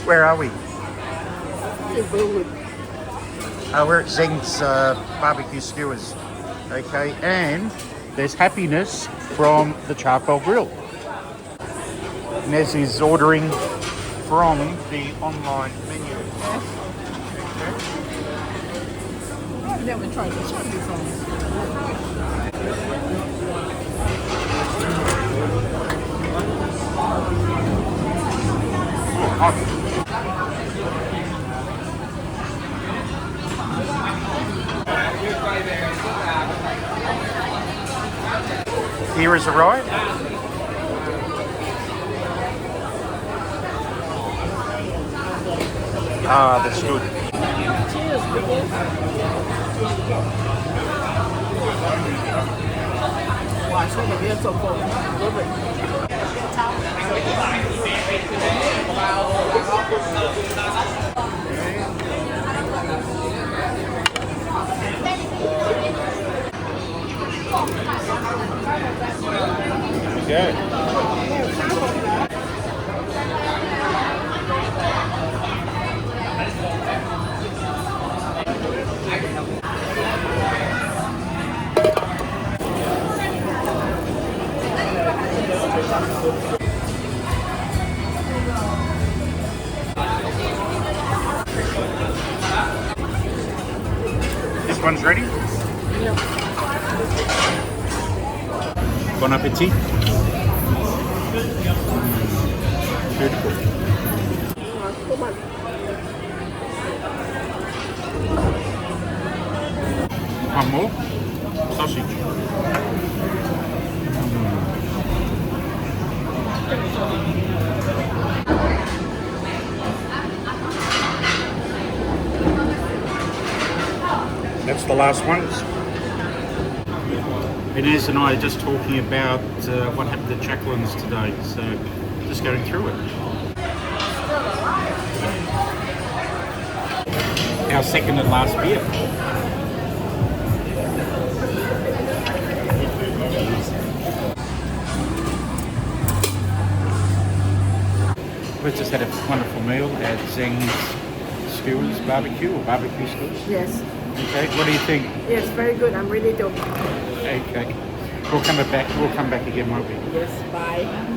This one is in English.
Where are we? In Burwood. We're at ZHENG'S Barbecue Skewers. Okay, and there's Happiness from the Charcoal Grill. Inez is ordering from the online menu. I've never tried this one before. Here is a ride. Ah, that's good. Cheers, because wow, so the beer so cold. Love Okay. This one's ready? Bon appetit. Beautiful. One more. Sausage. That's the last one. Inez and I are just talking about what happened at Jacqueline's today, so just going through it. Our second and last beer. We've just had a wonderful meal at ZHENG'S Skewers Barbecue or Barbecue Skewers. yes. Okay, what do you think? Yes, very good. I'm ready to. Okay, we'll come back again, won't we? Yes, bye.